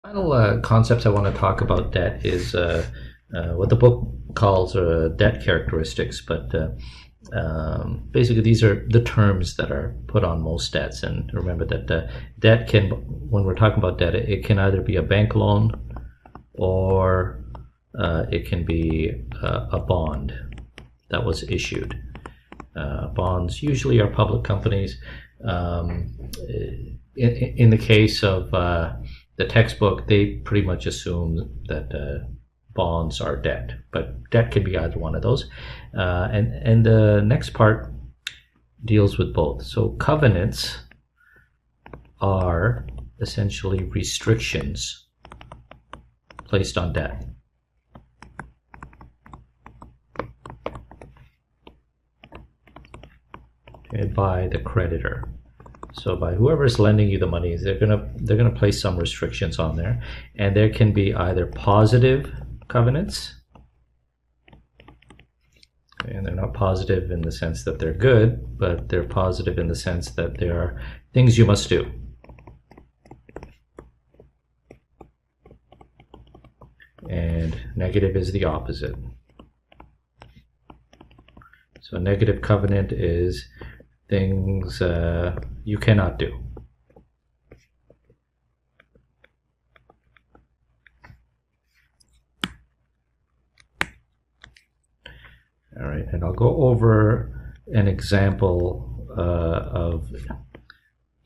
Final concepts I want to talk about debt is what the book calls debt characteristics, but basically these are the terms that are put on most debts. And remember that debt can, when we're talking about debt, it can either be a bank loan or it can be a bond that was issued. Bonds usually are public companies. In the case of the textbook, they pretty much assume that bonds are debt, but debt can be either one of those. And the next part deals with both. So covenants are essentially restrictions placed on debt. By the creditor. So by whoever is lending you the money, they're gonna place some restrictions on there, and there can be either positive covenants, and they're not positive in the sense that they're good, but they're positive in the sense that there are things you must do. And negative is the opposite. So a negative covenant is things you cannot do. All right, and I'll go over an example of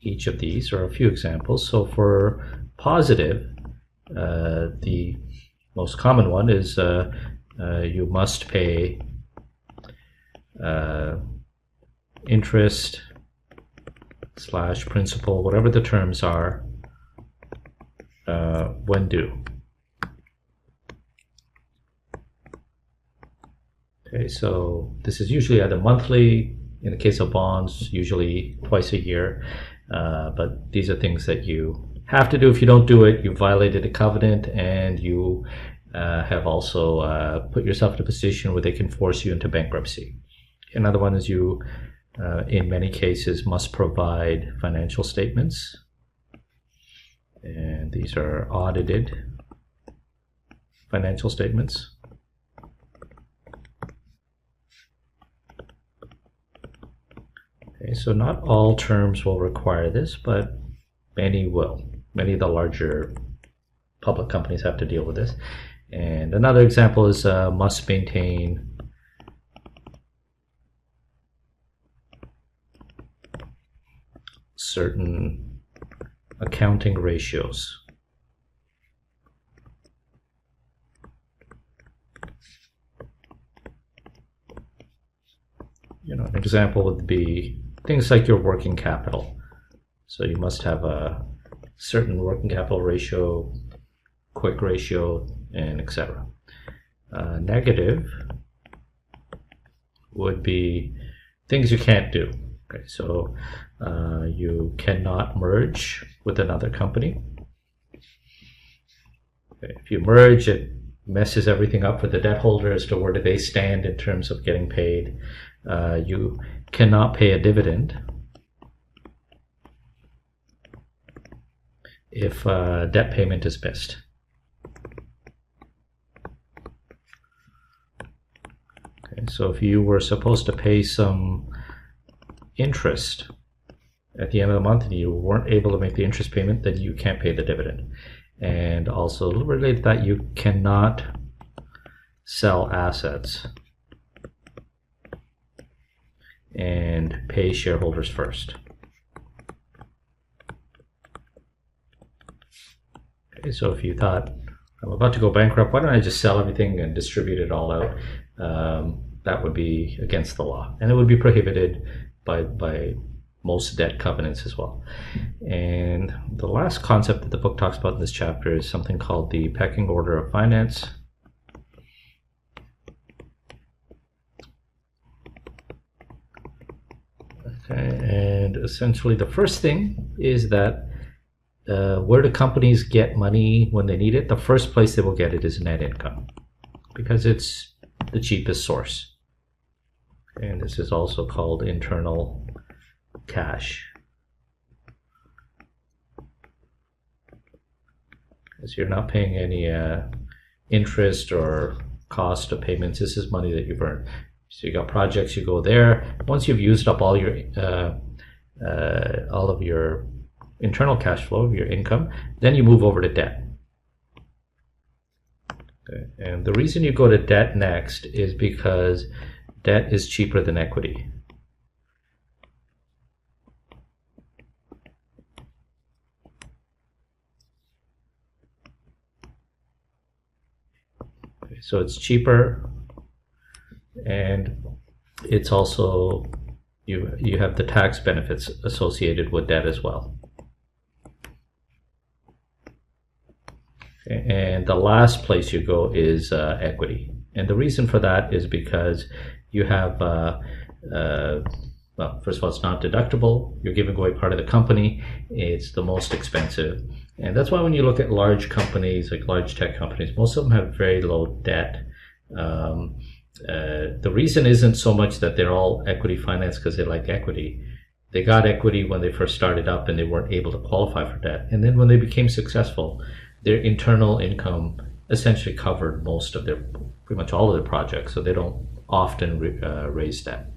each of these, or a few examples. So for positive, the most common one is you must pay interest slash principal, whatever the terms are, when due. Okay, so this is usually either monthly, in the case of bonds, usually twice a year, but these are things that you have to do. If you don't do it, you violated a covenant, and you have also put yourself in a position where they can force you into bankruptcy. Another one is you, in many cases, must provide financial statements, and these are audited financial statements. Okay, so not all terms will require this, but many will. Many of the larger public companies have to deal with this. And another example is must maintain certain accounting ratios. An example would be things like your working capital. So you must have a certain working capital ratio, quick ratio, and etc. Negative would be things you can't do. Okay, so you cannot merge with another company. Okay, if you merge, it messes everything up for the debt holder as to where do they stand in terms of getting paid. You cannot pay a dividend if debt payment is missed. Okay, so if you were supposed to pay some interest at the end of the month and you weren't able to make the interest payment, then you can't pay the dividend. And also related to that, you cannot sell assets and pay shareholders first. Okay, so if you thought, I'm about to go bankrupt, why don't I just sell everything and distribute it all out? That would be against the law, and it would be prohibited by most debt covenants as well. And the last concept that the book talks about in this chapter is something called the pecking order of finance. Okay, and essentially the first thing is that where do companies get money when they need it? The first place they will get it is net income, because it's the cheapest source. And this is also called internal cash. because you're not paying any interest or cost of payments. This is money that you've earned. So you got projects, you go there. Once you've used up all of your internal cash flow, your income, then you move over to debt. Okay. And the reason you go to debt next is because debt is cheaper than equity. Okay. So it's cheaper, and it's also you have the tax benefits associated with debt as well. And the last place you go is equity. And the reason for that is because you have, well, first of all, it's not deductible. You're giving away part of the company. It's the most expensive. And that's why when you look at large companies, like large tech companies, most of them have very low debt. The reason isn't so much that they're all equity financed because they like equity. They got equity when they first started up and they weren't able to qualify for debt. And then when they became successful, their internal income essentially covered pretty much all of their projects, so they don't often raise debt.